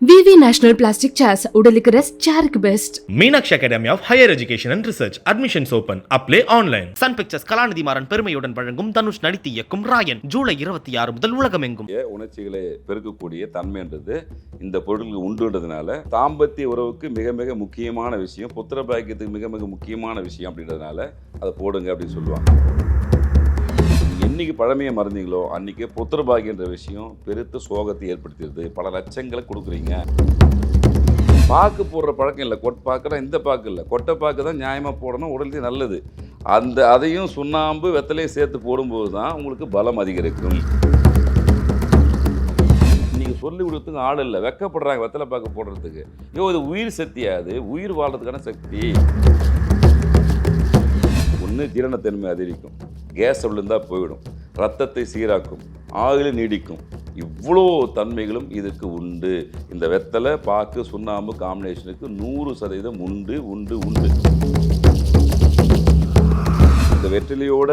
VV National Plastic Chairs உடலுக்கு rest சேருக்கு best. Meenakshi Academy of Higher Education and Research. Admissions open. Apply online. Sun Pictures கலாநிதி மாறன் பெருமையுடன் வழங்கும் தனுஷ் நடித்து இயக்கும் ராயன் ஜூலை 26 முதல் உலகமெங்கும். உணர்ச்சிகளை பெருக்கக்கூடிய தன்மைன்றது இந்த பொருட்களுக்கு உண்டுன்றதுனால தாம்பத்திய உறவுக்கு மிக மிக முக்கியமான விஷயம், புத்திர பாக்கியத்துக்கு மிக மிக முக்கியமான விஷயம் அப்படின்றதுனால அதை போடுங்க அப்படின்னு சொல்லுவாங்க. என்னைக்கு பழமையை மறந்தீங்களோ அன்றைக்கி புத்திர பாக்கியன்ற விஷயம் பெருத்த சோகத்தை ஏற்படுத்திடுது. பல லட்சங்களை கொடுக்குறீங்க. பாக்கு போடுற பழக்கம் இல்லை, பாக்குனா இந்த பாக்கு இல்லை, கொட்டை பாக்கு தான் நியாயமாக போடணும், உடலுக்கு நல்லது. அதையும் சுண்ணாம்பு வெத்தலையும் சேர்த்து போடும்போது தான் உங்களுக்கு பலம் அதிகரிக்கும். நீங்கள் சொல்லி கொடுத்துங்க ஆள் இல்லை, வெக்கப்படுறாங்க வெத்தலை பாக்கு போடுறதுக்கு. இது உயிர் சக்தியாது, உயிர் வாழ்றதுக்கான சக்தி. ஒன்று ஜீரணத்தன்மை அதிகரிக்கும், கேஸ் விழுந்தால் போயிடும், ரத்தத்தை சீராக்கும், ஆயுளை நீடிக்கும். இவ்வளோ தன்மைகளும் இதுக்கு உண்டு. இந்த வெத்தலை பாக்கு சுண்ணாம்பு காம்பினேஷனுக்கு 100% உண்டு உண்டு உண்டு. இந்த வெற்றிலையோட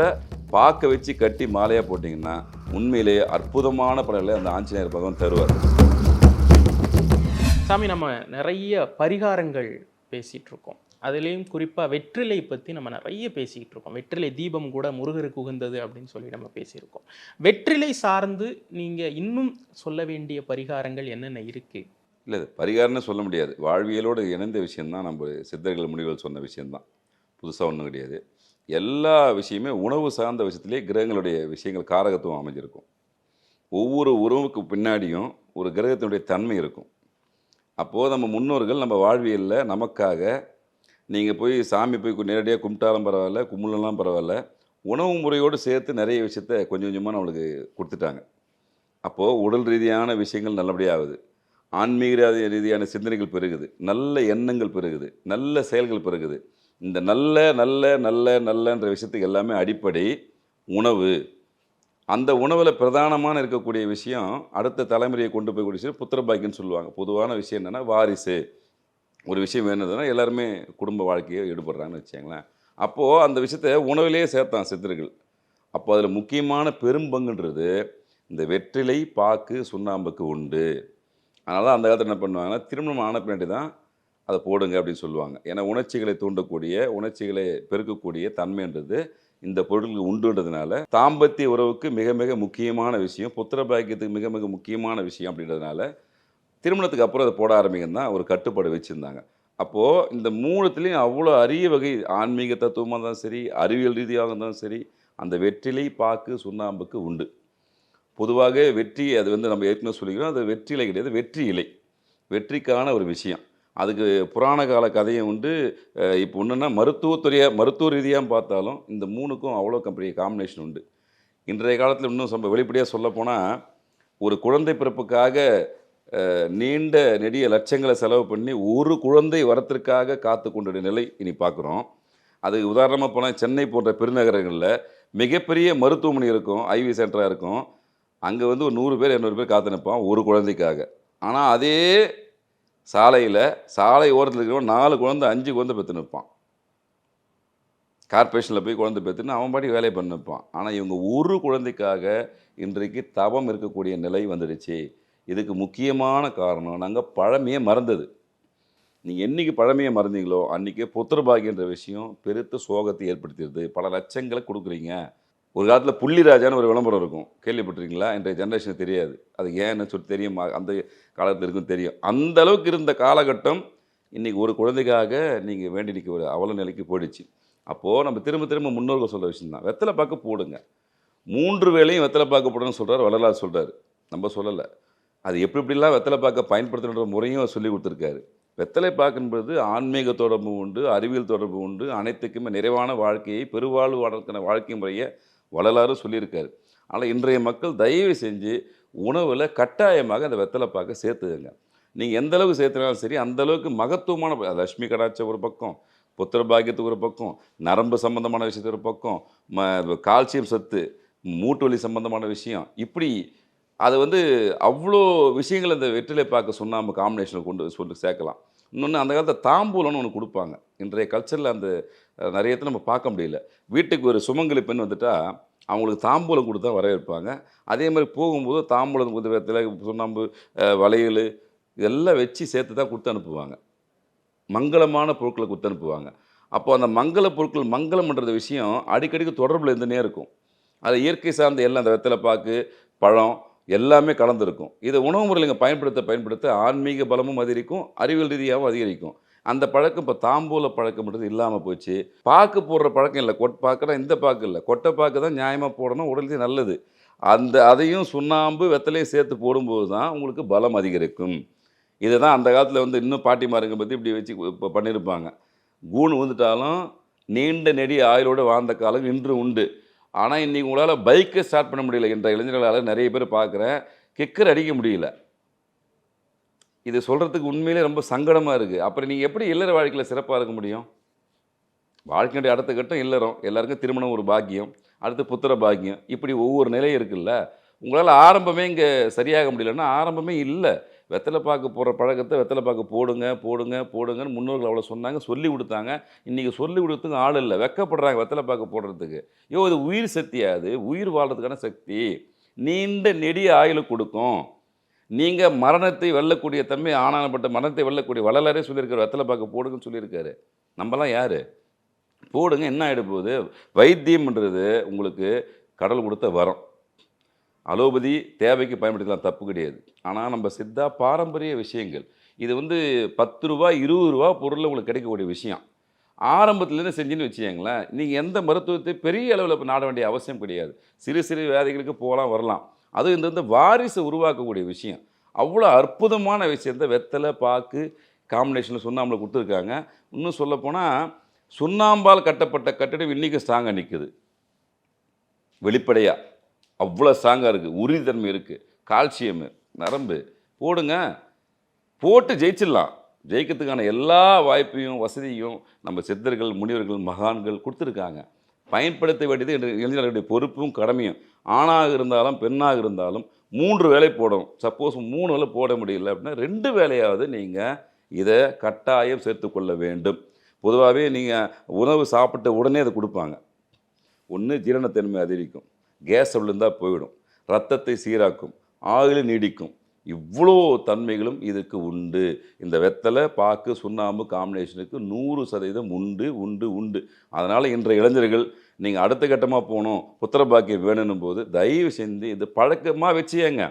பாக்க வச்சு கட்டி மாலையாக போட்டிங்கன்னா உண்மையிலேயே அற்புதமான பலன்களை அந்த ஆஞ்சநேயர் பகவான் தருவார். சாமி, நம்ம நிறைய பரிகாரங்கள் பேசிகிட்டு இருக்கோம். அதுலேயும் குறிப்பாக வெற்றிலை பற்றி நம்ம நிறைய பேசிக்கிட்டு இருக்கோம். வெற்றிலை தீபம் கூட முருகருக்கு உகந்தது அப்படின்னு சொல்லி நம்ம பேசியிருக்கோம். வெற்றிலை சார்ந்து நீங்கள் இன்னும் சொல்ல வேண்டிய பரிகாரங்கள் என்னென்ன இருக்குது? இல்லை, பரிகாரம்னு சொல்ல முடியாது, வாழ்வியலோடு இணைந்த விஷயந்தான். நம்ம சித்தர்கள் முனிகள் சொன்ன விஷயந்தான், புதுசாக ஒன்றும் கிடையாது. எல்லா விஷயமே உணவு சார்ந்த விஷயத்திலே கிரகங்களுடைய விஷயங்கள் காரகத்துவம் அமைஞ்சிருக்கும். ஒவ்வொரு உறவுக்கு பின்னாடியும் ஒரு கிரகத்தினுடைய தன்மை இருக்கும். அப்போது நம்ம முன்னோர்கள் நம்ம வாழ்வியலில் நமக்காக நீங்கள் போய் சாமி போய் நேரடியாக கும்பிட்டாலும் பரவாயில்ல, கும்பலாம் பரவாயில்ல, உணவு முறையோடு சேர்த்து நிறைய விஷயத்த கொஞ்சம் கொஞ்சமாக நம்மளுக்கு கொடுத்துட்டாங்க. அப்போது உடல் ரீதியான விஷயங்கள் நல்லபடியாக ஆகுது, ஆன்மீக ரீதியான சிந்தனைகள் பெருகுது, நல்ல எண்ணங்கள் பெருகுது, நல்ல செயல்கள் பெருகுது. இந்த நல்ல நல்ல நல்ல நல்லன்ற விஷயத்துக்கு எல்லாமே அடிப்படை உணவு. அந்த உணவில் பிரதானமான இருக்கக்கூடிய விஷயம் அடுத்த தலைமுறையை கொண்டு போய் விஷயம் புத்திர பாக்கியன்னு சொல்லுவாங்க. பொதுவான விஷயம் என்னென்னா வாரிசு. ஒரு விஷயம் வேணுதுன்னா எல்லாருமே குடும்ப வாழ்க்கையை ஈடுபடுறாங்கன்னு வச்சுங்களேன். அப்போது அந்த விஷயத்தை உணவிலேயே சேர்த்தான் சித்தர்கள். அப்போ அதில் முக்கியமான பெரும்பங்குன்றது இந்த வெற்றிலை பாக்கு சுண்ணாம்புக்கு உண்டு. அதனால தான் அந்த காலத்தில் என்ன பண்ணுவாங்கன்னா, திருமணம் ஆன பின்னாடி தான் அதை போடுங்க அப்படின்னு சொல்லுவாங்க. ஏன்னா உணர்ச்சிகளை தூண்டக்கூடிய, உணர்ச்சிகளை பெருக்கக்கூடிய தன்மைன்றது இந்த பொருட்களுக்கு உண்டுன்றதுனால தாம்பத்திய உறவுக்கு மிக மிக முக்கியமான விஷயம், புத்திர பாக்கியத்துக்கு மிக மிக முக்கியமான விஷயம் அப்படின்றதுனால திருமணத்துக்கு அப்புறம் அதை போட ஆரம்பிங்கன்னா ஒரு கட்டுப்பாடு வச்சுருந்தாங்க. அப்போது இந்த மூணுத்துலேயும் அவ்வளோ அரிய வகை ஆன்மீக தத்துவமாக இருந்தாலும் சரி, அறிவியல் ரீதியாக இருந்தாலும் சரி, அந்த வெற்றிலை பாக்கு சுண்ணாம்புக்கு உண்டு. பொதுவாக வெற்றி அது நம்ம ஏற்கனவே சொல்லிக்கிறோம், அது வெற்றிலை கிடையாது, வெற்றி இலை. வெற்றிக்கான ஒரு விஷயம். அதுக்கு புராண கால கதையும் உண்டு. இப்போ ஒன்றுன்னா மருத்துவ ரீதியாக பார்த்தாலும் இந்த மூணுக்கும் அவ்வளோ பெரிய காம்பினேஷன் உண்டு. இன்றைய காலத்தில் இன்னும் வெளிப்படையாக சொல்லப்போனால், ஒரு குழந்தை பிறப்புக்காக நீண்ட நெடிய லட்சங்களை செலவு பண்ணி ஒரு குழந்தை வரத்திற்காக காத்து கொண்ட நிலை இனி பார்க்குறோம். அது உதாரணமாக போனால் சென்னை போன்ற பெருநகரங்களில் மிகப்பெரிய மருத்துவமனை இருக்கும், ஐவி சென்டராக இருக்கும். அங்கே ஒரு 100 பேர் 200 பேர் காத்து நிற்பான் ஒரு குழந்தைக்காக. ஆனால் அதே சாலை ஓரத்தில் இருக்கிறவன் 4 குழந்தை 5 குழந்தை பெற்று நிற்பான். கார்பரேஷனில் போய் குழந்தை பெற்றுன்னு அவன் பாட்டி வேலையை பண்ணி நிற்பான். ஆனால் இவங்க ஒரு குழந்தைக்காக இன்றைக்கு தவம் இருக்கக்கூடிய நிலை வந்துடுச்சு. இதுக்கு முக்கியமான காரணம் நாங்கள் பழமையை மறந்தது. நீங்கள் என்றைக்கு பழமையை மறந்தீங்களோ அன்றைக்கி புத்திர பாக்கியன்ற விஷயம் பெருத்த சோகத்தை ஏற்படுத்திடுது. பல லட்சங்களை கொடுக்குறீங்க. ஒரு காலத்தில் புள்ளிராஜான்னு ஒரு விளம்பரம் இருக்கும், கேள்விப்பட்டிருக்கீங்களா? இன்றைய ஜென்ரேஷனுக்கு தெரியாது, அது ஏன்னு சொல்லி தெரியும், அந்த காலத்தில் இருக்கும் தெரியும். அந்த அளவுக்கு இருந்த காலகட்டம் இன்றைக்கி ஒரு குழந்தைக்காக நீங்கள் வேண்டி நிற்க ஒரு அவல நிலைக்கு போயிடுச்சு. அப்போது நம்ம திரும்ப திரும்ப முன்னோர்கள் சொல்கிற விஷயம் தான், வெத்தலை பாக்கு போடுங்க. 3 வேளையும் வெத்தலை பாக்கு போடணும்னு சொல்கிறார் வள்ளலார், சொல்கிறார், நம்ம சொல்லலை. அது எப்படிலாம் வெத்தலை பாக்க பயன்படுத்துகின்ற முறையும் சொல்லி கொடுத்துருக்காரு. வெத்தலை பாக்குன்றது ஆன்மீக தொடர்பு உண்டு, அறிவியல் தொடர்பு உண்டு, அனைத்துக்குமே நிறைவான வாழ்க்கையை பெருவாழ்வு வாழ்க்கிற வாழ்க்கை முறையை வள்ளலாரும் சொல்லியிருக்காரு. ஆனால் இன்றைய மக்கள் தயவு செஞ்சு உணவில் கட்டாயமாக அந்த வெத்தலை பாக்க சேர்த்துக்கங்க. நீங்கள் எந்த அளவுக்கு சேர்த்துனாலும் சரி, அந்தளவுக்கு மகத்துவமான லட்சுமி கடாட்சம் ஒரு பக்கம், புத்திர பாக்கியத்துக்கு ஒரு பக்கம், நரம்பு சம்பந்தமான விஷயத்துக்கு ஒரு பக்கம், கால்சியம் சத்து, மூட்டு வலி சம்பந்தமான விஷயம், இப்படி அது அவ்வளோ விஷயங்கள் அந்த வெற்றிலை பாக்கு சுண்ணாம்பு காம்பினேஷனில் கொண்டு சேர்க்கலாம். இன்னொன்று, அந்த காலத்தில் தாம்பூலம்னு ஒன்று கொடுப்பாங்க. இன்றைய கல்ச்சரில் அந்த நிறையத்தை நம்ம பார்க்க முடியல. வீட்டுக்கு ஒரு சுமங்கலி பெண் வந்துட்டால் அவங்களுக்கு தாம்பூலம் கொடுத்து தான் வரவேற்பாங்க. அதே மாதிரி போகும்போது தாம்பூலம் வெற்றிலை சுண்ணாம்பு வளையல் இதெல்லாம் வச்சு சேர்த்து தான் கொடுத்து அனுப்புவாங்க. மங்களமான பொருட்களை கொடுத்து அனுப்புவாங்க. அப்போ அந்த மங்கள பொருட்கள் மங்களம்ன்ற விஷயம் அடிக்கடிக்கு தொடர்பில் இருந்துனே இருக்கும். அது இயற்கை சார்ந்த எல்லாம் அந்த வெத்தலை பாக்கு, பழம் எல்லாமே கலந்துருக்கும். இதை உணவு முறையில் இங்கே பயன்படுத்த ஆன்மீக பலமும் அதிகரிக்கும், அறிவியல் ரீதியாகவும் அதிகரிக்கும். அந்த பழக்கம் இப்போ தாம்பூல பழக்கம்ன்றது இல்லாமல் போச்சு. பாக்கு போடுற பழக்கம் இல்லை. பாக்குனா இந்த பாக்கு இல்லை, கொட்டை பாக்கு தான் நியாயமாக போடணும், உடலுக்கு நல்லது. அதையும் சுண்ணாம்பு வெத்தலையும் சேர்த்து போடும்போது தான் உங்களுக்கு பலம் அதிகரிக்கும். இதை தான் அந்த காலத்தில் இன்னும் பாட்டிமாருங்க பற்றி இப்படி வச்சு இப்போ பண்ணியிருப்பாங்க. கூணு வந்துட்டாலும் நீண்ட நெடிய ஆயுளோடு வாழ்ந்த காலம் இன்று உண்டு. ஆனால் இன்றைக்கி உங்களால் பைக்கை ஸ்டார்ட் பண்ண முடியல. என்ற இளைஞர்களால் நிறைய பேர் பார்க்குறேன், கிக்கர் அடிக்க முடியல. இது சொல்கிறதுக்கு உண்மையிலே ரொம்ப சங்கடமாக இருக்குது. அப்புறம் நீங்கள் எப்படி இல்லற வாழ்க்கையில் சிறப்பாக இருக்க முடியும்? வாழ்க்கையுடைய அடுத்த கட்டம் இல்லறம். எல்லாருக்கும் திருமணம் ஒரு பாக்கியம், அடுத்து புத்திர பாக்கியம், இப்படி ஒவ்வொரு நிலையும் இருக்குல்ல. உங்களால் ஆரம்பமே இங்கே சரியாக முடியலன்னா ஆரம்பமே இல்லை. வெத்தலை பாக்கு போடுற பழக்கத்தை வெத்தலை பாக்கு போடுங்கன்னு முன்னோர்கள் அவ்வளோ சொன்னாங்க, சொல்லி கொடுத்தாங்க. இன்றைக்கி சொல்லி கொடுத்துங்க ஆள் இல்லை, வெக்கப்படுறாங்க வெத்தலை பாக்கு போடுறதுக்கு. இது உயிர் சக்தியாது, உயிர் வாழ்கிறதுக்கான சக்தி, நீண்ட நெடிய ஆயுளை கொடுக்கும். நீங்கள் மரணத்தை வெல்லக்கூடிய தன்மை, ஆனானப்பட்ட மரணத்தை வெல்லக்கூடிய வள்ளலாரே சொல்லியிருக்காரு, வெத்தலை பாக்கு போடுங்கன்னு சொல்லியிருக்காரு. நம்மலாம் யார்? போடுங்க, என்ன ஆகிட போகுது? வைத்தியம்ன்றது உங்களுக்கு கடவுள் கொடுத்த வரம். அலோபதி தேவைக்கு பயன்படுத்தலாம், தப்பு கிடையாது. ஆனால் நம்ம சித்தா பாரம்பரிய விஷயங்கள், இது 10 ரூபா 20 ரூபா பொருளில் உங்களுக்கு கிடைக்கக்கூடிய விஷயம். ஆரம்பத்துலேருந்து செஞ்சுன்னு வச்சுக்கங்களேன், நீங்கள் எந்த மருத்துவத்தை பெரிய அளவில் நாட வேண்டிய அவசியம் கிடையாது. சிறு சிறு வியாதிகளுக்கு போகலாம் வரலாம். அதுவும் இந்த வாரிசை உருவாக்கக்கூடிய விஷயம். அவ்வளோ அற்புதமான விஷயத்தை வெத்தலை பாக்கு காம்பினேஷனில் சுண்ணாம்பில் கொடுத்துருக்காங்க. இன்னும் சொல்லப்போனால் சுண்ணாம்பால் கட்டப்பட்ட கட்டிடம் இன்றைக்கும் ஸ்ட்ராங்காக நிற்குது. வெளிப்படையாக அவ்வளோ ஸ்ட்ராங்காக இருக்குது, உறுதித்தன்மை இருக்குது, கால்சியமு, நரம்பு. போடுங்க, போட்டு ஜெயிச்சிடலாம். ஜெயிக்கிறதுக்கான எல்லா வாய்ப்பையும் வசதியும் நம்ம சித்தர்கள், முனிவர்கள், மகான்கள் கொடுத்துருக்காங்க. பயன்படுத்த வேண்டியது இளைஞர்களுடைய பொறுப்பும் கடமையும். ஆணாக இருந்தாலும் பெண்ணாக இருந்தாலும் 3 வேளை போடணும். சப்போஸ் 3 வேளை போட முடியல அப்படின்னா 2 வேளையாவது நீங்கள் இதை கட்டாயம் சேர்த்துக்கொள்ள வேண்டும். பொதுவாகவே நீங்கள் உணவு சாப்பிட்ட உடனே அதை கொடுப்பாங்க. ஒன்று ஜீரணத்தன்மை அதிகரிக்கும், கேஸ் இருந்தால் போயிடும், ரத்தத்தை சீராக்கும், ஆயுளை நீடிக்கும். இவ்வளோ தன்மைகளும் இதுக்கு உண்டு. இந்த வெத்தலை பாக்கு சுண்ணாம்பு காம்பினேஷனுக்கு 100% உண்டு உண்டு உண்டு. அதனால் இன்றைய இளைஞர்கள் நீங்கள் அடுத்த கட்டமாக போகணும், புத்திர பாக்கியம் வேணும்னும் போது தயவு செஞ்சு இது பழக்கமாக வச்சுக்கங்க.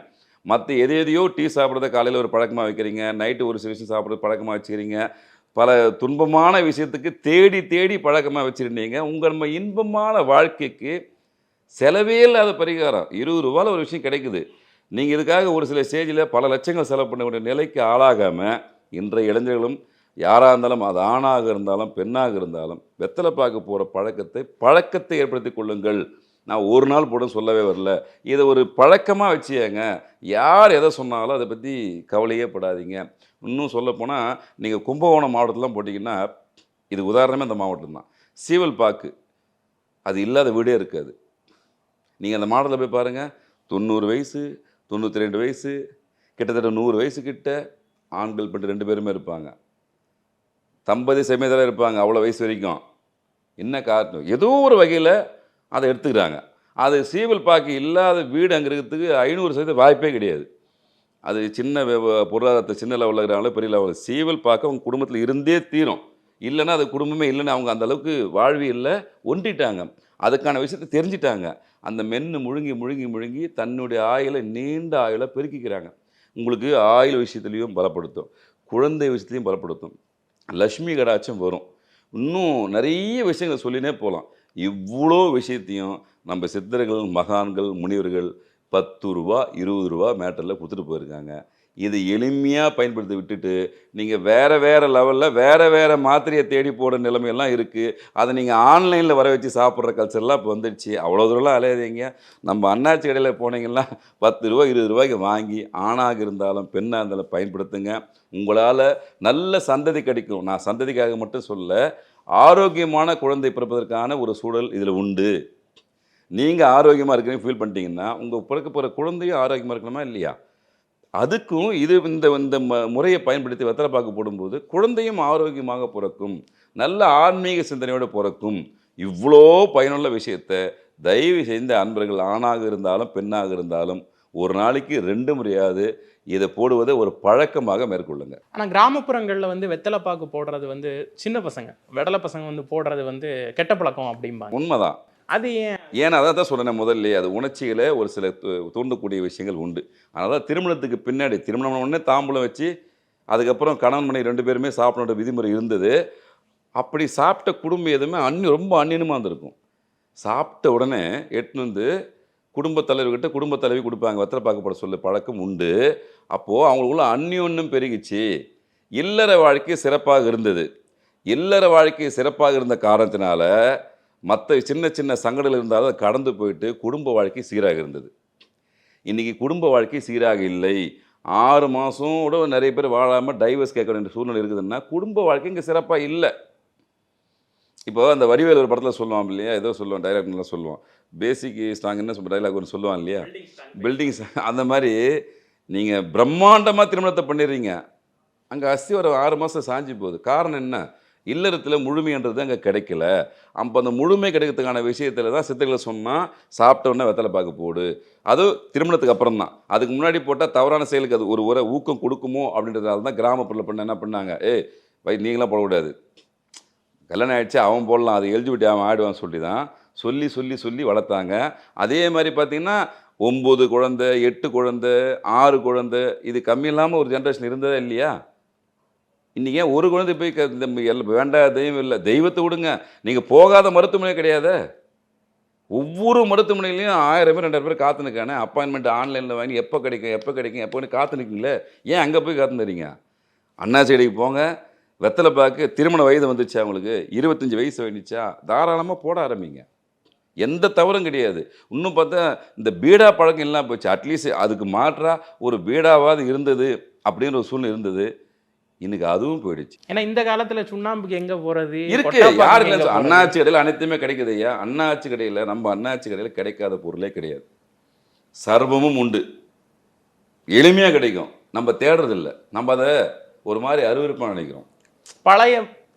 மற்ற எதையோ டீ சாப்பிட்றத காலையில் ஒரு பழக்கமாக வைக்கிறீங்க, நைட்டு ஒரு சில விஷயம் சாப்பிட்றது பழக்கமாக வச்சுக்கிறீங்க. பல துன்பமான விஷயத்துக்கு தேடி தேடி பழக்கமாக வச்சுருந்தீங்க. நம்ம இன்பமான வாழ்க்கைக்கு செலவே இல்லாத பரிகாரம் 20 ரூபாயில் ஒரு விஷயம் கிடைக்குது. நீங்கள் இதுக்காக ஒரு சில ஸ்டேஜில் பல லட்சங்கள் செலவு பண்ண வேண்டிய நிலைக்கு ஆளாகாமல் இன்றைய இளைஞர்களும் யாராக இருந்தாலும், அது ஆணாக இருந்தாலும் பெண்ணாக இருந்தாலும், வெத்தலை பாக்கு போகிற பழக்கத்தை ஏற்படுத்தி கொள்ளுங்கள். நான் ஒரு நாள் போட சொல்லவே வரல, இதை ஒரு பழக்கமாக வச்சுக்கங்க. யார் எதை சொன்னாலும் அதை பற்றி கவலையே படாதீங்க. இன்னும் சொல்லப்போனால் நீங்கள் கும்பகோணம் மாவட்டத்திலாம் போட்டிங்கன்னா, இது உதாரணமே அந்த மாவட்டம் தான். சீவல் பாக்கு அது இல்லாத வீடே இருக்காது. நீங்கள் அந்த மாவட்டத்தில் போய் பாருங்கள், 90 வயசு 92 வயசு கிட்டத்தட்ட 100 வயசு கிட்ட ஆண்கள் பெண் 2 பேருமே இருப்பாங்க. தம்பதி சமேதராக இருப்பாங்க அவ்வளோ வயசு வரைக்கும். என்ன காரணம்? ஏதோ ஒரு வகையில் அதை எடுத்துக்கிறாங்க. அது சீவல் பாக்கு இல்லாத வீடு அங்கே இருக்கிறதுக்கு 500% வாய்ப்பே கிடையாது. அது சின்ன பொருளாதாரத்தை சின்ன லெவலில் இருக்கிறாங்களோ பெரிய லெவலில் சீவல் பாக்கு அவங்க குடும்பத்தில் இருந்தே தீரும். இல்லைன்னா அது குடும்பமே இல்லைன்னு அவங்க அந்தளவுக்கு வாழ்வியல்ல ஒன்றிட்டாங்க. அதுக்கான விஷயத்தை தெரிஞ்சிட்டாங்க. அந்த மென்று முழுங்கி முழுங்கி முழுங்கி தன்னுடைய ஆயுளை நீண்ட ஆயுளை பெருக்கிக்கிறாங்க. உங்களுக்கு ஆயுள் விஷயத்துலேயும் பலப்படுத்தும், குழந்தை விஷயத்துலையும் பலப்படுத்தும், லக்ஷ்மி கடாட்சம் வரும். இன்னும் நிறைய விஷயங்கள் சொல்லினே போகலாம். இவ்வளோ விஷயத்தையும் நம்ம சித்தர்கள், மகான்கள், முனிவர்கள் 10 ரூபா 20 ரூபா மேட்டரில் கொடுத்துட்டு போயிருக்காங்க. இதை எளிமையாக பயன்படுத்தி விட்டுட்டு நீங்கள் வேறு லெவலில் வேறு மாத்திரையை தேடி போட நிலைமையெல்லாம் இருக்குது. அதை நீங்கள் ஆன்லைனில் வர வச்சு சாப்பிட்ற கல்ச்சர்லாம் இப்போ வந்துடுச்சு. அவ்வளோ தூரம்லாம் அலையாதீங்க. நம்ம அண்ணாச்சி கடையில் போனீங்கன்னா 10 ரூபா 20 ரூபாய்க்கு வாங்கி ஆணாக இருந்தாலும் பெண்ணாக இருந்தாலும் பயன்படுத்துங்க. உங்களால் நல்ல சந்ததி கிடைக்கும். நான் சந்ததிக்காக மட்டும் சொல்ல, ஆரோக்கியமான குழந்தை பிறப்பதற்கான ஒரு சூழல் இதில் உண்டு. நீங்கள் ஆரோக்கியமாக இருக்கிறீங்க ஃபீல் பண்ணிட்டீங்கன்னா உங்கள் பிறக்க போகிற குழந்தையும் ஆரோக்கியமாக இருக்கணுமா இல்லையா? அதுக்கும் இந்த முறையை பயன்படுத்தி வெத்தலை பாக்கு போடும்போது குழந்தையும் ஆரோக்கியமாக பிறக்கும், நல்ல ஆன்மீக சிந்தனையோடு பிறக்கும். இவ்வளோ பயனுள்ள விஷயத்தை தயவு செய்த அன்பர்கள் ஆணாக இருந்தாலும் பெண்ணாக இருந்தாலும் ஒரு நாளைக்கு 2 முறையாவது இதை போடுவதை ஒரு பழக்கமாக மேற்கொள்ளுங்க. ஆனால் கிராமப்புறங்களில் வந்து வெத்தலைப்பாக்கு போடுறது வந்து சின்ன பசங்க வெடலை பசங்க வந்து போடுறது வந்து கெட்ட பழக்கம் அப்படிம்பாங்க. உண்மைதான். அது ஏன்? ஏன்னா அதான் தான் சொன்னேன் முதல்ல, அது உணர்ச்சிகளை ஒரு சில தூண்டக்கூடிய விஷயங்கள் உண்டு. அதனால திருமணத்துக்கு பின்னாடி திருமணம் உடனே தாம்பூலம் வச்சு அதுக்கப்புறம் கணவன் மனைவி 2 பேருமே சாப்பிடணுன்ற விதிமுறை இருந்தது. அப்படி சாப்பிட்ட குடும்பம் எதுவுமே ரொம்ப அந்நியமாக இருந்திருக்கும். சாப்பிட்ட உடனே எடுத்துன்னு வந்து குடும்பத் தலைவர்கிட்ட குடும்பத் தலைவி கொடுப்பாங்க, வெத்தலை பாக்கு போட சொல்ல பழக்கம் உண்டு. அப்போது அவங்களுக்குள்ள அந்நியோன்யம் பெருகிச்சு. இல்லற வாழ்க்கை சிறப்பாக இருந்தது. இல்லற வாழ்க்கை சிறப்பாக இருந்த காரணத்தினால மற்ற சின்ன சின்ன சங்கடங்கள் இருந்தாலும் அதை கடந்து போயிட்டு குடும்ப வாழ்க்கை சீராக இருந்தது. இன்றைக்கி குடும்ப வாழ்க்கை சீராக இல்லை. 6 மாதம் கூட நிறைய பேர் வாழாமல் டைவர்ஸ் கேட்க வேண்டிய சூழ்நிலை இருக்குதுன்னா குடும்ப வாழ்க்கை இங்கே சிறப்பாக இல்லை. இப்போ அந்த வடிவேல் ஒரு படத்தில் சொல்லுவான் இல்லையா, ஏதோ சொல்லுவான், டைலாக்லாம் சொல்லுவான், பேசிக் ஸ்ட்ராங் என்ன டைலாக் ஒன்று சொல்லுவான் இல்லையா, பில்டிங்ஸ். அந்த மாதிரி நீங்கள் பிரம்மாண்டமாக திருமணத்தை பண்ணிடுறீங்க, அங்கே அஸ்தி ஒரு 6 மாதம் சாஞ்சி போகுது. காரணம் என்ன? இல்லறத்தில் முழுமைன்றது அங்கே கிடைக்கல. அப்போ அந்த முழுமை கிடைக்கிறதுக்கான விஷயத்தில் தான் சித்தர்களை சொன்னால் சாப்பிட்டோன்னே வெத்தலை பாக்கு போடு. அதுவும் திருமணத்துக்கு அப்புறம் தான். அதுக்கு முன்னாடி போட்டால் தவறான செயலுக்கு அது ஒரு ஊக்கம் கொடுக்குமோ அப்படின்றதால தான் கிராமப்புறத்தில் பண்ண என்ன பண்ணாங்க, நீங்களாம் போடக்கூடாது, கல்யாணம் ஆகிடுச்சு அவன் போடலாம், அது எலிஜிபிலிட்டி அவன் ஆகிடுவான்னு சொல்லி தான் சொல்லி சொல்லி சொல்லி வளர்த்தாங்க. அதே மாதிரி பார்த்திங்கன்னா 9 குழந்தை 8 குழந்தை 6 குழந்தை இது கம்மி இல்லாமல் ஒரு ஜென்ரேஷன் இருந்ததா இல்லையா? இன்றைக்கி ஏன் ஒரு குழந்தை போய் வேண்டாத தெய்வம் இல்லை, தெய்வத்தை விடுங்க, நீங்கள் போகாத மருத்துவமனை கிடையாது. ஒவ்வொரு மருத்துவமனையிலையும் 1000 பேர் 2000 பேர் காத்து நிற்கானே. அப்பாயின்மெண்ட் ஆன்லைனில் வாங்கி எப்போ கிடைக்கும் காத்து நிற்கிங்களே, ஏன் அங்கே போய் காத்து நிறீங்க? அண்ணாச்சி கடைக்கு போங்க, வெத்தலை பாக்கு. திருமண வயது வந்துச்சு, அவங்களுக்கு 25 வயசு வந்துச்சா, தாராளமாக போட ஆரம்பிங்க, எந்த தவறும் கிடையாது. இன்னும் பார்த்தா இந்த பீடா பழக்கம் எல்லாம் போச்சு. அட்லீஸ்ட் அதுக்கு மாற்றாக ஒரு பீடாவாது இருந்தது அப்படின்ற ஒரு சூழ்நிலை இருந்தது. இன்னைக்கு அதுவும் போயிடுச்சு. ஏன்னா இந்த காலத்தில் சுண்ணாம்புக்கு எங்கே போகிறது இருக்கு, யாருக்கு அண்ணாச்சி கடையில் அனைத்துமே கிடைக்குது ஐயா. அண்ணாச்சி கடையில் நம்ம அண்ணாச்சி கடையில் கிடைக்காத பொருளே கிடையாது. சர்வமும் உண்டு, எளிமையாக கிடைக்கும், நம்ம தேடுறதில்லை, நம்ம அதை ஒரு மாதிரி அருவருப்பாக நினைக்கிறோம். பழைய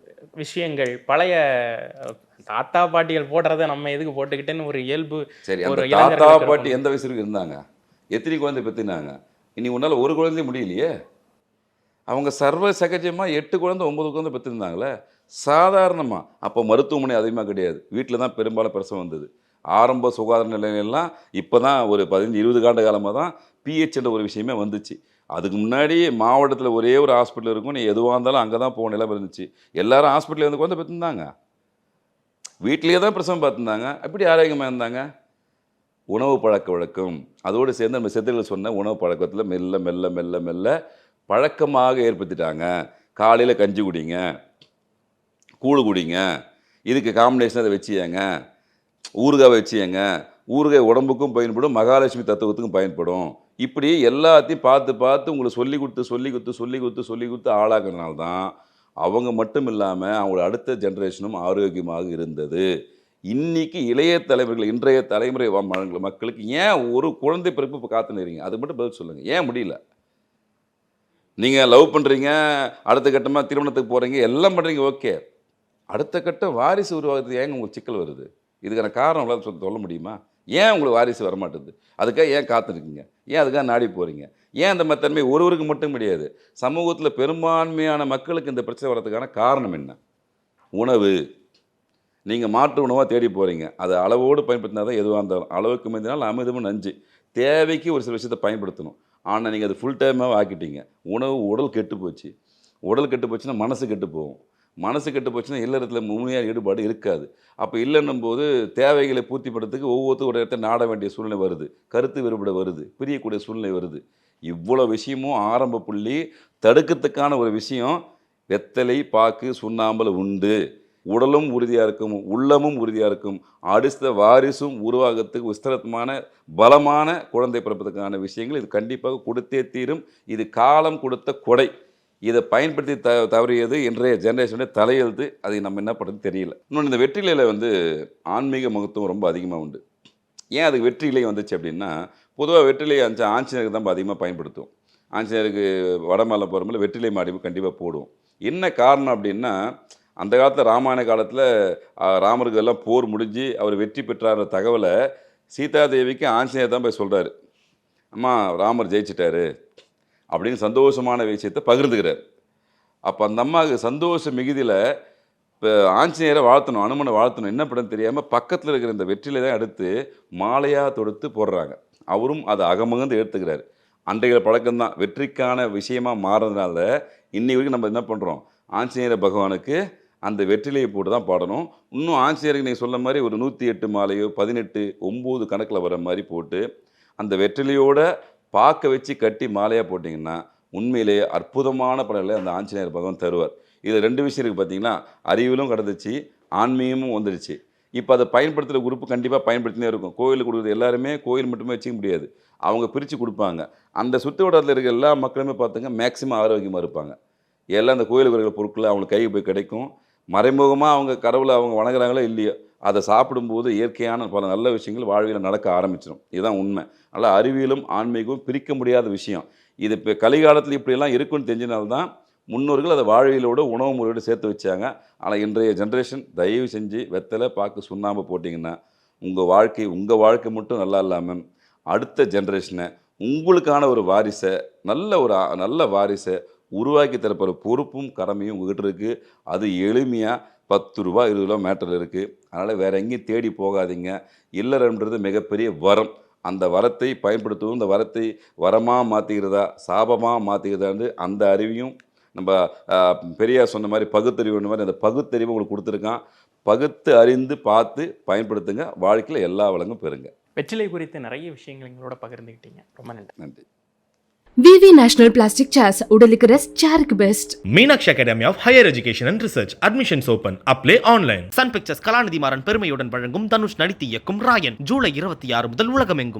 விஷயங்கள் பழைய தாத்தா பாட்டிகள் போடுறத நம்ம எதுக்கு போட்டுக்கிட்டேன்னு ஒரு இயல்பு. சரி, அந்த தாத்தா பாட்டி எந்த வயசுக்கு இருந்தாங்க, எத்தனை குழந்தை பெற்றினாங்க? இனி உன்னால் ஒரு குழந்தைய முடியலையே. அவங்க சர்வ சகஜமாக 8 குழந்தை 9 குழந்தை பெற்றிருந்தாங்களே சாதாரணமாக. அப்போ மருத்துவமனை அதிகமாக கிடையாது, வீட்டில் தான் பெரும்பாலும் பிரசவம் வந்தது. ஆரம்ப சுகாதார நிலையெல்லாம் இப்போ தான் ஒரு 15-20 ஆண்டு காலமாக தான் பிஹெச்ன்ற ஒரு விஷயமே வந்துச்சு. அதுக்கு முன்னாடி மாவட்டத்தில் ஒரே ஒரு ஹாஸ்பிட்டல் இருக்கும், நீ எதுவாக இருந்தாலும் அங்கே தான் போக நிலைமை இருந்துச்சு. எல்லாரும் ஹாஸ்பிட்டலில் வந்து குழந்தை பெற்றிருந்தாங்க, வீட்டிலேயே தான் பிரசவம் பார்த்துருந்தாங்க. அப்படி ஆரோக்கியமாக இருந்தாங்க. உணவு பழக்க வழக்கம் அதோடு சேர்ந்து நம்ம சித்தர்கள் சொன்ன உணவு பழக்கத்தில் மெல்ல மெல்ல மெல்ல மெல்ல பழக்கமாக ஏற்படுத்திட்டாங்க. காலையில் கஞ்சி குடிங்க, கூழ் குடிங்க, இதுக்கு காம்பினேஷன் அதை வச்சுங்க, ஊறுகாய் வச்சுங்க, ஊறுகாய் உடம்புக்கும் பயன்படும், மகாலட்சுமி தத்துவத்துக்கும் பயன்படும். இப்படி எல்லாத்தையும் பார்த்து பார்த்து உங்களை சொல்லி கொடுத்து ஆளாக்குறதுனால தான் அவங்க மட்டும் இல்லாமல் அவங்களோட அடுத்த ஜென்ரேஷனும் ஆரோக்கியமாக இருந்தது. இன்றைக்கி இளைய தலைவர்கள் இன்றைய தலைமுறை மக்களுக்கு ஏன் ஒரு குழந்தை பிறப்பு இப்போ காத்து நிறீங்க? அது மட்டும் பதில் சொல்லுங்கள். ஏன் முடியல? நீங்கள் லவ் பண்ணுறீங்க, அடுத்த கட்டமாக திருமணத்துக்கு போகிறீங்க, எல்லாம் பண்ணுறீங்க, ஓகே. அடுத்த கட்டம் வாரிசு உருவாகிறது ஏங்க உங்களுக்கு சிக்கல் வருது? இதுக்கான காரணம் உங்களால் சொல்ல முடியுமா? ஏன் உங்களுக்கு வாரிசு வரமாட்டுது? அதுக்காக ஏன் காத்துருக்கீங்க? ஏன் அதுக்காக நாடி போகிறீங்க? ஏன் அந்த தன்மை ஒருவருக்கு மட்டும் கிடையாது, சமூகத்தில் பெரும்பான்மையான மக்களுக்கு இந்த பிரச்சனை வர்றதுக்கான காரணம் என்ன? உணவு. நீங்கள் மாற்று உணவாக தேடி போகிறீங்க, அதை அளவோடு பயன்படுத்தினா தான் எதுவாக இருந்தாலும். அளவுக்கு மீறினால் அமிர்தமும் நஞ்சு. தேவைக்கு ஒரு சில விஷயத்தை பயன்படுத்தணும். ஆனால் நீங்கள் அது ஃபுல் டைமாக ஆக்கிட்டீங்க. உணவு உடல் கெட்டு போச்சு. உடல் கெட்டு போச்சுன்னா மனசு கெட்டு போகும். மனசு கெட்டு போச்சுன்னா இல்லறத்தில் முழுமையாக ஈடுபாடு இருக்காது. அப்போ இல்லைன்னும் போது தேவைகளை பூர்த்திப்படுறதுக்கு ஒவ்வொருத்தரும் ஒரு இடத்த நாட வேண்டிய சூழ்நிலை வருது, கருத்து வேறுபாடு வருது, பிரியக்கூடிய சூழ்நிலை வருது. இவ்வளோ விஷயமும் ஆரம்ப புள்ளி தடுக்கிறதுக்கான ஒரு விஷயம் வெத்தலை பாக்கு சுண்ணாம்பல் உண்டு. உடலும் உறுதியாக இருக்கும், உள்ளமும் உறுதியாக இருக்கும், அடுத்த வாரிசும் உருவாகிறதுக்கு விஸ்தரமான பலமான குழந்தை பிறப்பதற்கான விஷயங்கள் இது கண்டிப்பாக கொடுத்தே தீரும். இது காலம் கொடுத்த கொடை. இதை பயன்படுத்தி தவறியது இன்றைய ஜென்ரேஷனுடைய தலையெழுத்து. அதை நம்ம என்ன பண்ணுறது தெரியல. இன்னொன்று, இந்த வெற்றிலையில் ஆன்மீக மகத்துவம் ரொம்ப அதிகமாக உண்டு. ஏன் அதுக்கு வெற்றிலை வந்துச்சு அப்படின்னா, பொதுவாக வெற்றிலை ஆஞ்சநேயருக்கு தான் அதிகமாக பயன்படுத்துவோம். ஆஞ்சநேயருக்கு வடமாலை போகிறோம்ல வெற்றிலை மாடி கண்டிப்பாக போடுவோம். என்ன காரணம் அப்படின்னா, அந்த காலத்தில் ராமாயண காலத்தில் ராமருக்கு எல்லாம் போர் முடிஞ்சு அவர் வெற்றி பெற்றார் தகவலை சீதாதேவிக்கு ஆஞ்சநேயர் தான் போய் சொல்கிறாரு. அம்மா ராமர் ஜெயிச்சிட்டாரு, அப்படின்னு சந்தோஷமான விஷயத்தை பகிர்ந்துக்கிறார். அப்போ அந்த அம்மாவுக்கு சந்தோஷ மிகுதியில் இப்போ ஆஞ்சநேயரை வாழ்த்தணும், அனுமனை வாழ்த்தணும், என்ன படம் தெரியாமல் பக்கத்தில் இருக்கிற இந்த வெற்றிலை தான் எடுத்து மாலையாக தொடுத்து போடுறாங்க. அவரும் அதை அகமகந்து எடுத்துக்கிறார். அன்றைய பழக்கம்தான் வெற்றிக்கான விஷயமாக மாறுறதுனால இன்னி வரைக்கும் நம்ம என்ன பண்ணுறோம், ஆஞ்சநேயர பகவானுக்கு அந்த வெற்றிலையை போட்டு தான் பாடணும். இன்னும் ஆஞ்சநேயருக்கு நீங்கள் சொல்ல மாதிரி ஒரு 108 மாலையோ 18 9 கணக்கில் வர மாதிரி போட்டு அந்த வெற்றிலையோட பார்க்க வச்சு கட்டி மாலையாக போட்டிங்கன்னா உண்மையிலேயே அற்புதமான பலன்களை அந்த ஆஞ்சநேயர் பகவான் தருவார். இதில் 2 விஷயம் இருக்குது பார்த்தீங்கன்னா, அறிவியலும் கடந்துச்சு, ஆன்மீகமும் வந்துடுச்சு. இப்போ அதை பயன்படுத்துகிற குரூப்பு கண்டிப்பாக பயன்படுத்தினே இருக்கும். கோயிலுக்கு கொடுக்குறது எல்லாருமே கோயில் மட்டுமே வச்சுக்க முடியாது, அவங்க பிரித்து கொடுப்பாங்க. அந்த சுற்று வட்டாரத்தில் இருக்கிற எல்லா மக்களுமே பார்த்துங்க மேக்ஸிமம் ஆரோக்கியமாக இருப்பாங்க. எல்லாம் அந்த கோயிலுக்கு இருக்கிற பொருட்கள் அவங்களுக்கு கைக்கு போய் கிடைக்கும். மறைமுகமாக அவங்க கடவுளை அவங்க வணங்குறாங்களோ இல்லையோ, அதை சாப்பிடும்போது இயற்கையான பல நல்ல விஷயங்கள் வாழ்வியில் நடக்க ஆரம்பிச்சிடும். இதுதான் உண்மை. அதனால் அறிவியலும் ஆன்மீகமும் பிரிக்க முடியாத விஷயம். இது இப்போ கலிகாலத்தில் இப்படியெல்லாம் இருக்குன்னு தெரிஞ்சனால்தான் முன்னோர்கள் அதை வாழ்வியலோட உணவு முறையோடு சேர்த்து வச்சாங்க. ஆனால் இன்றைய ஜென்ரேஷன் தயவு செஞ்சு வெத்தலை பாக்கு சுண்ணாம்பு போட்டிங்கன்னா உங்கள் வாழ்க்கை மட்டும் நல்லா இல்லாமல் அடுத்த ஜென்ரேஷனை உங்களுக்கான ஒரு வாரிசை நல்ல வாரிசை உருவாக்கி தரப்போகிற பொறுப்பும் கடமையும் உங்ககிட்ட இருக்குது. அது எளிமையாக 10 ரூபா 20 ரூபா மேட்டரில் இருக்குது. அதனால் வேறு எங்கேயும் தேடி போகாதீங்க. இல்லறம்ன்றது மிகப்பெரிய வரம். அந்த வரத்தை பயன்படுத்தவும், இந்த வரத்தை வரமாக மாற்றிக்கிறதா சாபமாக மாற்றிக்கிறதான்னு அந்த அறிவையும் நம்ம பெரியார் சொன்ன மாதிரி பகுத்தறிவுன்ற மாதிரி அந்த பகுத்தறிவு உங்களுக்கு கொடுத்துருக்கான். பகுத்து அறிந்து பார்த்து பயன்படுத்துங்க. வாழ்க்கையில் எல்லா வளங்களும் பெறுங்க. வெற்றிலை குறித்து நிறைய விஷயங்கள் எங்களோட பகிர்ந்துக்கிட்டீங்க. ரொம்ப நன்றி. நன்றி. விவி நேஷனல் பிளாஸ்டிக் சேர்ஸ் உடலுக்கு ரெஸ்ட், சேருக்கு best. Meenakshi Academy of Higher Education and Research. Admissions open. Apply online. Sun Pictures Kalanithi Maran பெருமையுடன் வழங்கும் தனுஷ் நடித்து இயக்கும் ராயன் ஜூலை 26 முதல் உலகமெங்கும்.